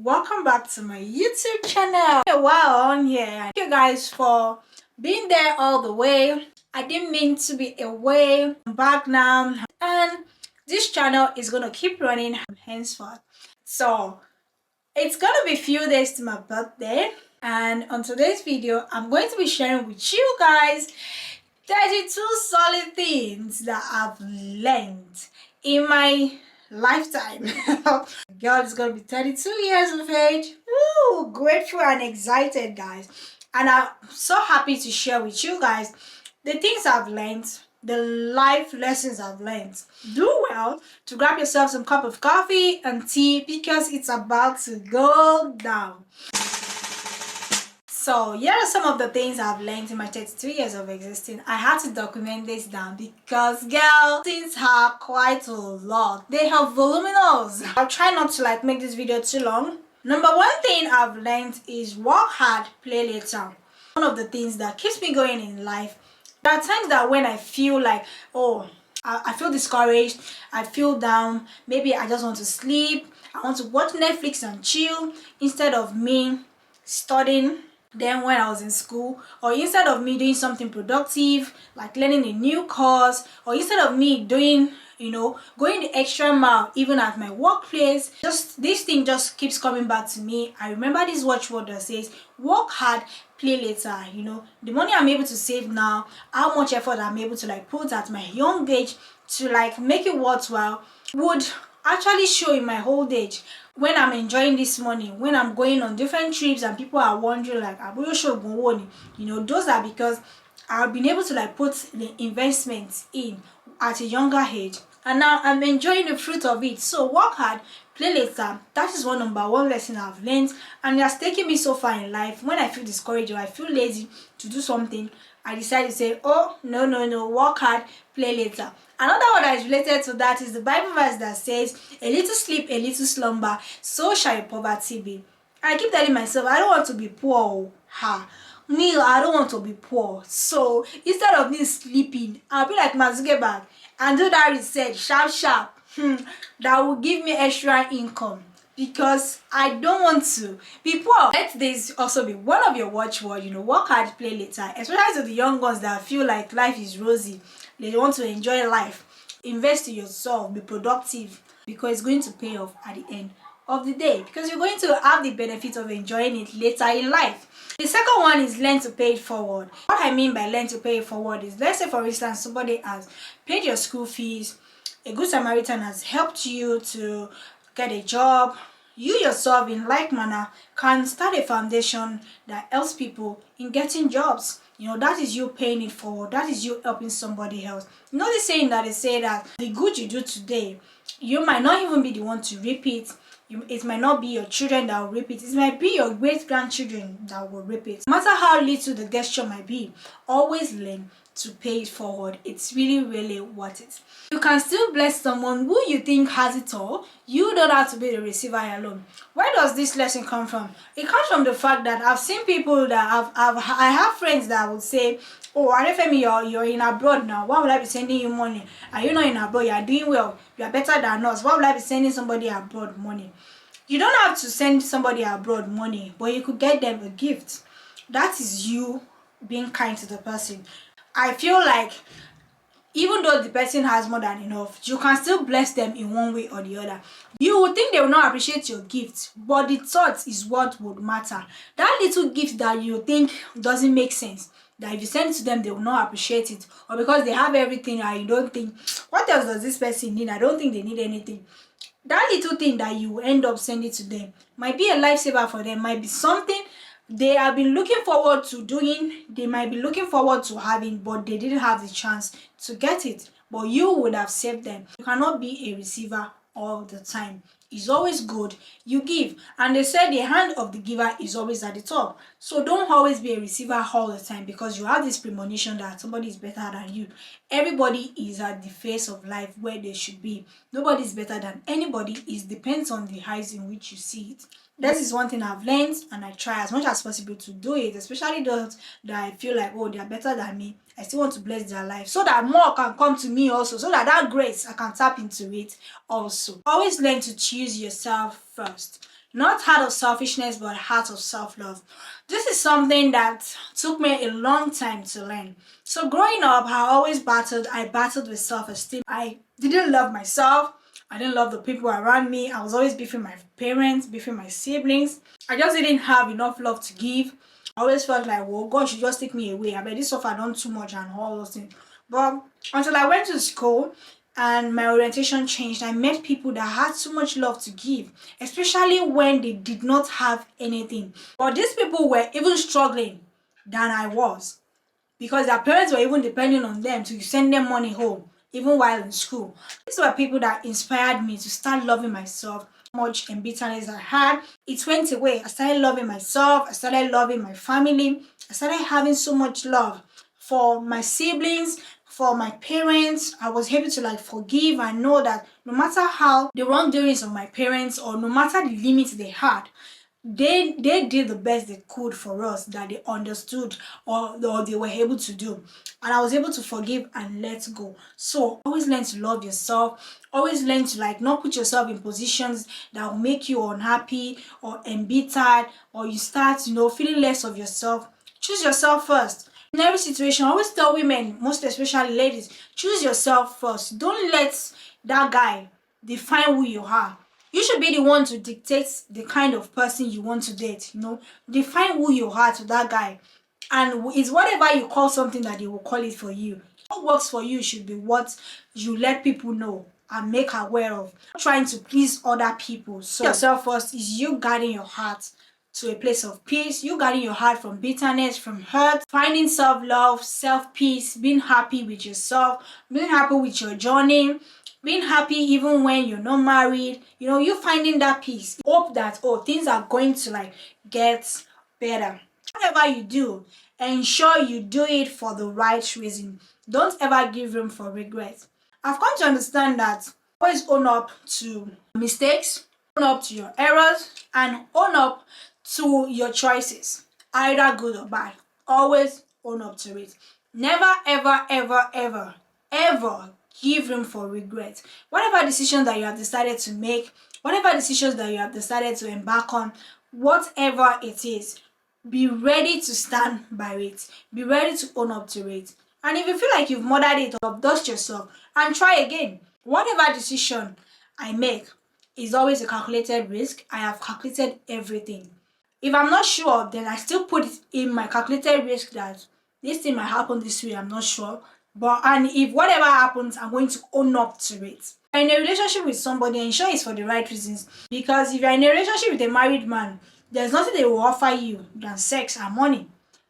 welcome back to my YouTube channel. While on here, thank you guys for being there all the way. I didn't mean to be away. I'm back now, and this channel is gonna keep running henceforth. So it's gonna be a few days to my birthday, and on today's video I'm going to be sharing with you guys 32 solid things that I've learned in my lifetime. Girl is gonna be 32 years of age. Woo! Grateful and excited, guys. And I'm so happy to share with you guys the things I've learned, the life lessons I've learned. Do well to grab yourself some cup of coffee and tea because it's about to go down. So here are some of the things I've learned in my 32 years of existing. I had to document this down because girl, things are quite a lot. They are voluminous. I'll try not to make this video too long. Number one thing I've learned is work hard, play later. One of the things that keeps me going in life. There are times that when I feel like, oh, I feel discouraged, I feel down, maybe I just want to sleep, I want to watch Netflix and chill instead of me studying. Then when I was in school, or instead of me doing something productive like learning a new course, or instead of me doing going the extra mile even at my workplace, just this thing just keeps coming back to me. I remember this watchword that says work hard, play later. The money I'm able to save now, how much effort I'm able to put at my young age to make it worthwhile would actually show in my old age. When I'm enjoying this money, when I'm going on different trips and people are wondering those are because I've been able to put the investments in at a younger age, and now I'm enjoying the fruit of it. So work hard, play later. That is number one lesson I've learned, and it has taken me so far in life. When I feel discouraged or I feel lazy to do something, I decide to say, oh, no, work hard, play later. Another one that is related to that is the Bible verse that says, a little sleep, a little slumber, so shall your poverty be. I keep telling myself, I don't want to be poor. I don't want to be poor. So instead of me sleeping, I'll be like Mark Zuckerberg and do that research sharp. That will give me extra income, because I don't want to be poor. Let this also be one of your watchwords. Work hard, play later. Especially to the young ones that feel like life is rosy. They want to enjoy life. Invest in yourself, be productive, because it's going to pay off at the end of the day, because you're going to have the benefit of enjoying it later in life. The second one is learn to pay it forward. What I mean by learn to pay it forward is, let's say for instance somebody has paid your school fees, a good Samaritan has helped you to get a job. You yourself in like manner can start a foundation that helps people in getting jobs. That is you paying it forward. That is you helping somebody else. The saying that they say that the good you do today, you might not even be the one to reap it. It might not be your children that will reap it. It might be your great-grandchildren that will reap it. No matter how little the gesture might be, always learn to pay it forward. It's really worth it. You can still bless someone who you think has it all. You don't have to be the receiver alone. Where does this lesson come from? It comes from the fact that I've seen people that I have friends that would say, oh, Arefemi, you're in abroad now. Why would I be sending you money? Are you not in abroad? You are doing well. You are better than us. Why would I be sending somebody abroad money? You don't have to send somebody abroad money, but you could get them a gift. That is you being kind to the person. I feel like even though the person has more than enough, you can still bless them in one way or the other. You would think they will not appreciate your gift, but the thought is what would matter. That little gift that you think doesn't make sense, that if you send it to them, they will not appreciate it, or because they have everything and you don't think, what else does this person need? I don't think they need anything. That little thing that you end up sending to them might be a lifesaver for them, might be something they have been looking forward to doing, they might be looking forward to having, but they didn't have the chance to get it. But you would have saved them. You cannot be a receiver all the time. It's always good you give, and they said the hand of the giver is always at the top. So don't always be a receiver all the time, because you have this premonition that somebody is better than you. Everybody is at the face of life where they should be. Nobody is better than anybody. It depends on the eyes in which you see it. This is one thing I've learned, and I try as much as possible to do it, especially those that I feel like, oh, they are better than me. I still want to bless their life so that more can come to me also, so that grace I can tap into it also. Always learn to choose yourself first. Not heart of selfishness, but heart of self-love. This is something that took me a long time to learn. So growing up, I battled with self-esteem. I didn't love myself. I didn't love the people around me. I was always beefing my parents, beefing my siblings. I just didn't have enough love to give. I always felt like, well, God should just take me away. I bet this stuff I done too much and all those things. But until I went to school and my orientation changed, I met people that had so much love to give, especially when they did not have anything. But these people were even struggling than I was because their parents were even depending on them to send them money home, even while in school. These were people that inspired me to start loving myself. Much embitterment I had, it went away. I started loving myself, I started loving my family, I started having so much love for my siblings, for my parents. I was able to like forgive and know that no matter how the wrongdoings of my parents or no matter the limits they had, they did the best they could for us, that they understood or they were able to do, and I was able to forgive and let go. So always learn to love yourself, always learn to like not put yourself in positions that will make you unhappy or embittered, or you start feeling less of yourself. Choose yourself first in every situation. I always tell women, most especially ladies, choose yourself first. Don't let that guy define who you are. You should be the one to dictate the kind of person you want to date. Define who you are to that guy, and it's whatever you call something that they will call it for you. What works for you should be what you let people know and make aware of. Not trying to please other people. So yourself first is you guarding your heart to a place of peace, you guarding your heart from bitterness, from hurt, finding self-love, self-peace, being happy with yourself, being happy with your journey, being happy even when you're not married. You finding that peace. Hope that things are going to like get better. Whatever you do, ensure you do it for the right reason. Don't ever give room for regret. I've come to understand that always own up to mistakes, own up to your errors, and own up to your choices, either good or bad. Always own up to it. Never, ever, ever, ever, ever give room for regret. Whatever decision that you have decided to make, whatever decisions that you have decided to embark on, whatever it is, be ready to stand by it. Be ready to own up to it. And if you feel like you've murdered it, or dust yourself and try again. Whatever decision I make is always a calculated risk. I have calculated everything. If I'm not sure, then I still put it in my calculated risk that this thing might happen this way, I'm not sure. And if whatever happens, I'm going to own up to it. If you're in a relationship with somebody, ensure it's for the right reasons. Because if you're in a relationship with a married man, there's nothing they will offer you than sex and money.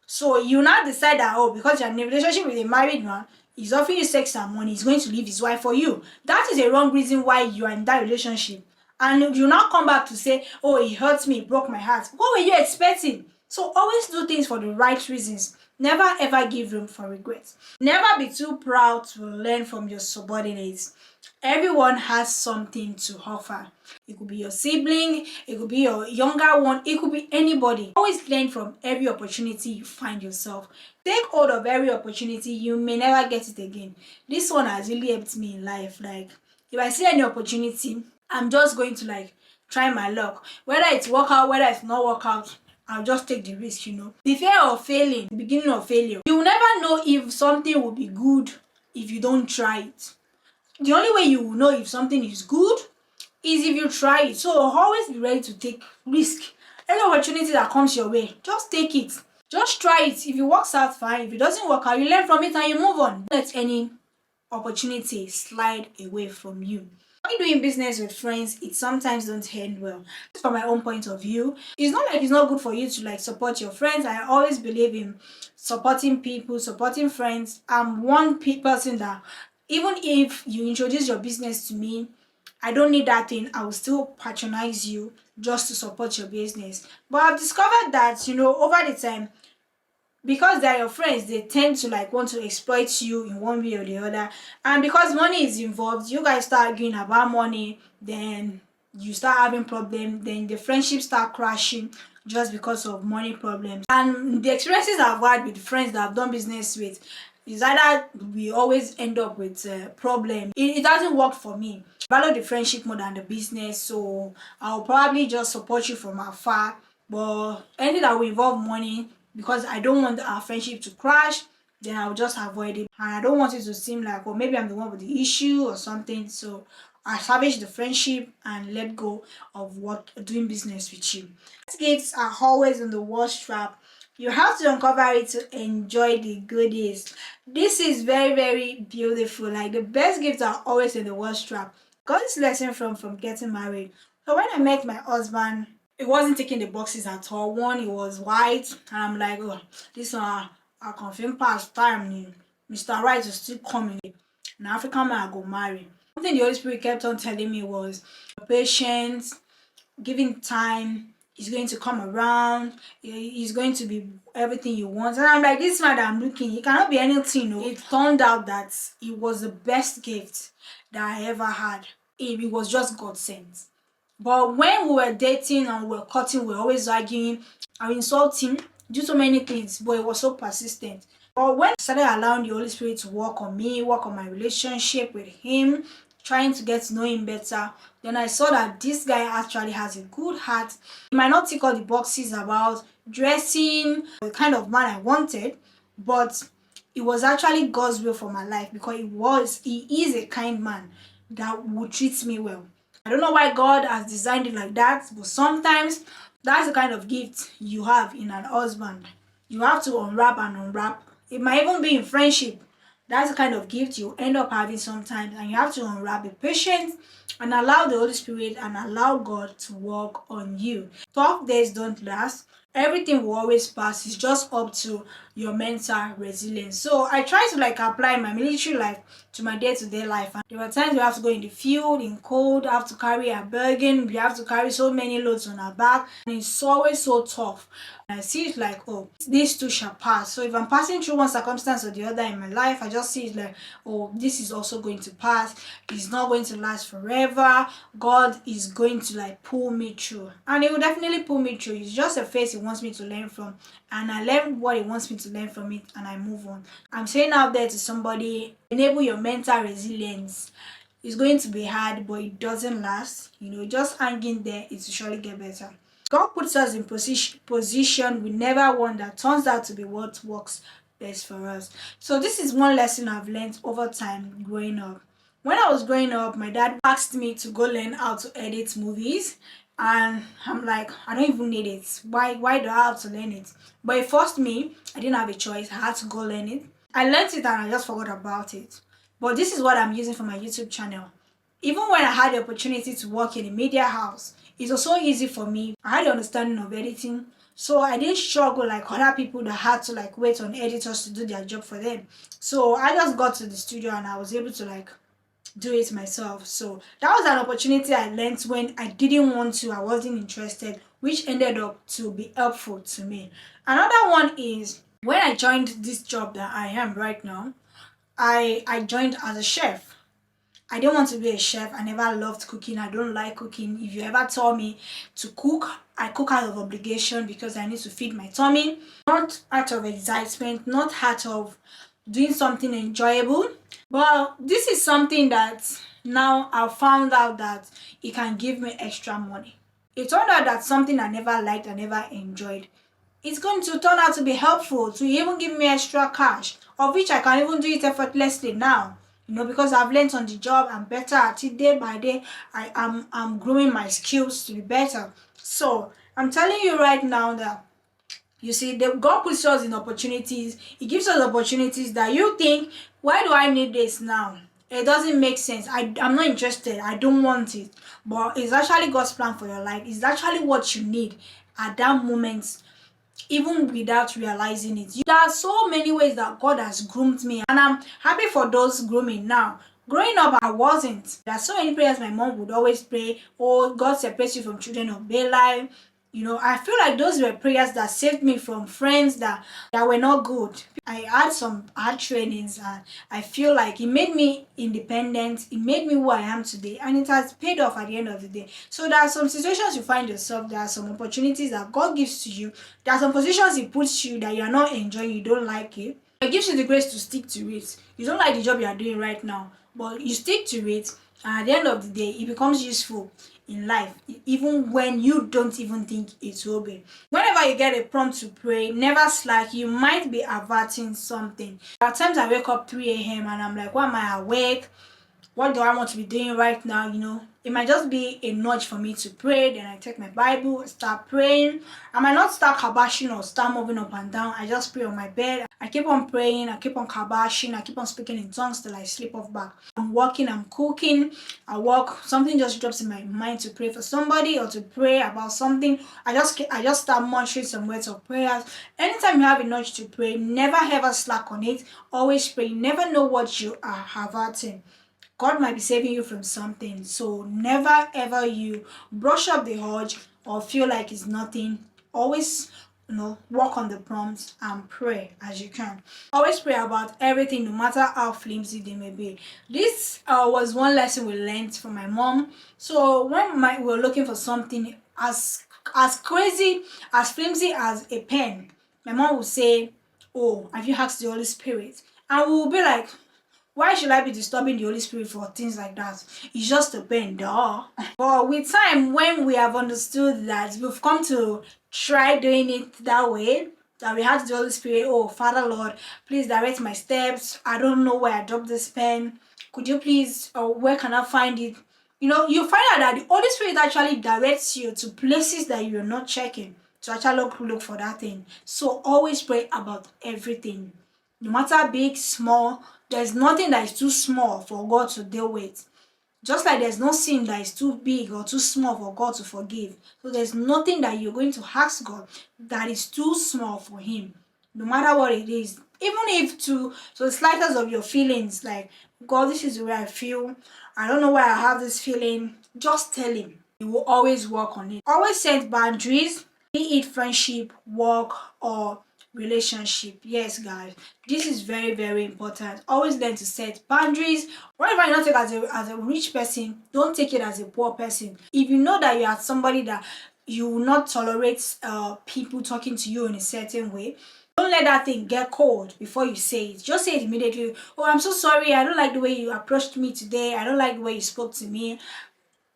So you now decide that, because you're in a relationship with a married man, he's offering you sex and money, he's going to leave his wife for you. That is a wrong reason why you are in that relationship. And you now come back to say, he hurt me, he broke my heart. What were you expecting? So always do things for the right reasons. Never ever give room for regrets. Never be too proud to learn from your subordinates. Everyone has something to offer. It could be your sibling, it could be your younger one, it could be anybody. Always learn from every opportunity you find yourself. Take hold of every opportunity. You may never get it again. This one has really helped me in life. Like, if I see any opportunity, I'm just going to like try my luck. Whether it's work out, whether it's not work out, I'll just take the risk. The fear of failing, the beginning of failure. You will never know if something will be good if you don't try it. The only way you will know if something is good is if you try it. So always be ready to take risk. Any opportunity that comes your way, just take it. Just try it. If it works out, fine. If it doesn't work out, you learn from it and you move on. Don't let any opportunity slide away from you. When doing business with friends, it sometimes don't end well. From my own point of view, it's not like it's not good for you to like support your friends. I always believe in supporting people, supporting friends. I'm one person that even if you introduce your business to me, I don't need that thing. I will still patronize you just to support your business. But I've discovered that, over the time, because they're your friends, they tend to like want to exploit you in one way or the other. And because money is involved, you guys start arguing about money, then you start having problems, then the friendship start crashing just because of money problems. And the experiences I've had with friends that I've done business with, It's either we always end up with a problem. It doesn't work for me. I value the friendship more than the business, so I'll probably just support you from afar. But anything that will involve money, because I don't want our friendship to crash, then I'll just avoid it. And I don't want it to seem like, oh, maybe I'm the one with the issue or something. So I salvage the friendship and let go of what doing business with you. Gifts are always in the worst trap. You have to uncover it to enjoy the goodies. This is very, very beautiful. Like the best gifts are always in the worst trap. Got this lesson from getting married. So when I met my husband, it wasn't taking the boxes at all. One, it was white, and I'm like, oh, this one I confirm past time. Mr. Right is still coming. An African man I go marry. Something the Holy Spirit kept on telling me was patience, giving time. He's going to come around. He's going to be everything you want. And I'm like, this man that I'm looking, he cannot be anything. No. It turned out that it was the best gift that I ever had. It was just God sent. But when we were dating and we were cutting, we were always arguing. I insult him, do so many things, but it was so persistent. But when I started allowing the Holy Spirit to work on me, work on my relationship with him, trying to get to know him better, then I saw that this guy actually has a good heart. He might not tick all the boxes about dressing, the kind of man I wanted, but it was actually God's will for my life, because he is a kind man that would treat me well. I don't know why God has designed it like that, but sometimes that's the kind of gift you have in an husband. You have to unwrap and unwrap. It might even be in friendship. That's the kind of gift you end up having sometimes, and you have to unwrap, be patient, and allow the Holy Spirit and allow God to work on you. Tough days don't last. Everything will always pass. It's just up to your mental resilience. So I try to apply my military life to my day-to-day life. And there were times we have to go in the field, in cold, have to carry a burden, we have to carry so many loads on our back, and it's always so tough. And I see it like, oh, these too shall pass. So if I'm passing through one circumstance or the other in my life, I just see it like, oh, this is also going to pass. It's not going to last forever. God is going to pull me through, and He will definitely pull me through. It's just a phase He wants me to learn from, and I learn what He wants me to learn from it, and I move on. I'm saying out there to somebody, enable your mental resilience. It's going to be hard, but it doesn't last. Just hanging there, it will surely get better. God puts us in position we never want that turns out to be what works best for us. So this is one lesson I've learned over time growing up. When I was growing up, my dad asked me to go learn how to edit movies, and I'm like, I don't even need it. Why do I have to learn it? But it forced me. I didn't have a choice. I had to go learn it. I learned it and I just forgot about it. But this is what I'm using for my YouTube channel. Even when I had the opportunity to work in a media house, it was so easy for me. I had the understanding of editing, so I didn't struggle like other people that had to wait on editors to do their job for them. So I just got to the studio and I was able to do it myself. So that was an opportunity I learned when I didn't want to, I wasn't interested, which ended up to be helpful to me. Another one is when I joined this job that I am right now, I joined as a chef. I didn't want to be a chef. I never loved cooking. I don't like cooking. If you ever told me to cook, I cook out of obligation because I need to feed my tummy, not out of excitement, not out of doing something enjoyable. But this is something that now I've found out that it can give me extra money. It turned out that something I never liked, I never enjoyed, it's going to turn out to be helpful to even give me extra cash, of which I can even do it effortlessly now. Because I've learned on the job, I'm better at it day by day. I'm growing my skills to be better. So I'm telling you right now that you see, God puts us in opportunities. He gives us opportunities that you think, why do I need this now? It doesn't make sense. I'm not interested. I don't want it. But it's actually God's plan for your life. It's actually what you need at that moment, even without realizing it. There are so many ways that God has groomed me, and I'm happy for those grooming now. Growing up, I wasn't. There are so many prayers my mom would always pray. Oh, God separates you from children of Belial. I feel like those were prayers that saved me from friends that were not good. I had some hard trainings, and I feel like it made me independent. It made me who I am today, and it has paid off at the end of the day. So there are some situations you find yourself, there are some opportunities that God gives to you, there are some positions He puts you that you are not enjoying, you don't like it. It gives you the grace to stick to it. You don't like the job you are doing right now, but you stick to it, and at the end of the day, it becomes useful in life, even when you don't even think it will be. Whenever you get a prompt to pray, never slack. You might be averting something. There are times I wake up 3 a.m. and I'm like, why am I awake? What do I want to be doing right now? It might just be a nudge for me to pray. Then I take my Bible, start praying. I might not start kabashing or start moving up and down. I just pray on my bed. I keep on praying, I keep on kabashing, I keep on speaking in tongues till I sleep off back. I'm working, I'm cooking, I work, something just drops in my mind to pray for somebody or to pray about something. I just start muttering some words of prayers. Anytime you have a nudge to pray, never ever slack on it. Always pray. You never know what you are averting. God might be saving you from something. So never ever you brush up the urge or feel like it's nothing. Always, work on the prompts and pray as you can. Always pray about everything, no matter how flimsy they may be. This was one lesson we learned from my mom. So when we were looking for something as crazy, as flimsy as a pen, my mom would say, "Oh, have you asked the Holy Spirit?" And we will be like, why should I be disturbing the Holy Spirit for things like that? It's just a pen, duh. But with time, when we have understood that, we've come to try doing it that way, that we ask the Holy Spirit, "Oh, Father Lord, please direct my steps. I don't know where I dropped this pen. Could you please, or where can I find it?" You find out that the Holy Spirit actually directs you to places that you're not checking to actually look for that thing. So always pray about everything. No matter big, small, there's nothing that is too small for God to deal with. Just like there's no sin that is too big or too small for God to forgive. So there's nothing that you're going to ask God that is too small for Him. No matter what it is. Even if to the slightest of your feelings, like, "God, this is the way I feel. I don't know why I have this feeling." Just tell Him. He will always work on it. Always set boundaries, be it friendship, work, or relationship. Yes, guys, this is very, very important. Always learn to set boundaries. Whatever you not take as a rich person, don't take it as a poor person. If you know that you are somebody that you will not tolerate people talking to you in a certain way, don't let that thing get cold before you say it. Just say it immediately. "Oh, I'm so sorry. I don't like the way you approached me today. I don't like the way you spoke to me.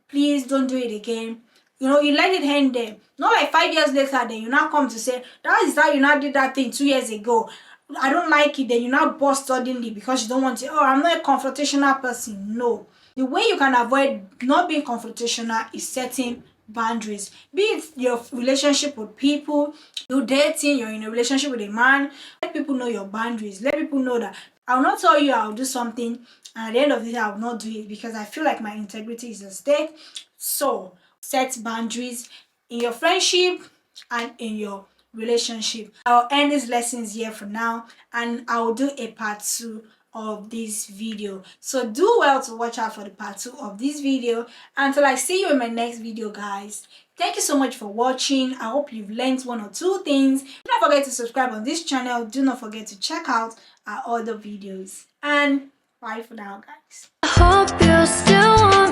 Please don't do it again." You let it end there. Not like 5 years later, then you now come to say, "That is how you now did that thing 2 years ago. I don't like it." Then you now burst suddenly because you don't want to. "Oh, I'm not a confrontational person." No. The way you can avoid not being confrontational is setting boundaries. Be it your relationship with people, you're dating, you're in a relationship with a man. Let people know your boundaries. Let people know that I will not tell you I'll do something, and at the end of the day, I will not do it because I feel like my integrity is at stake. So set boundaries in your friendship and in your relationship. I'll end these lessons here for now, and I'll do a part 2 of this video. So do well to watch out for the part 2 of this video. Until I see you in my next video, guys. Thank you so much for watching. I hope you've learned 1 or 2 things. Do not forget to subscribe on this channel. Do not forget to check out our other videos. And bye for now, guys. I hope you still want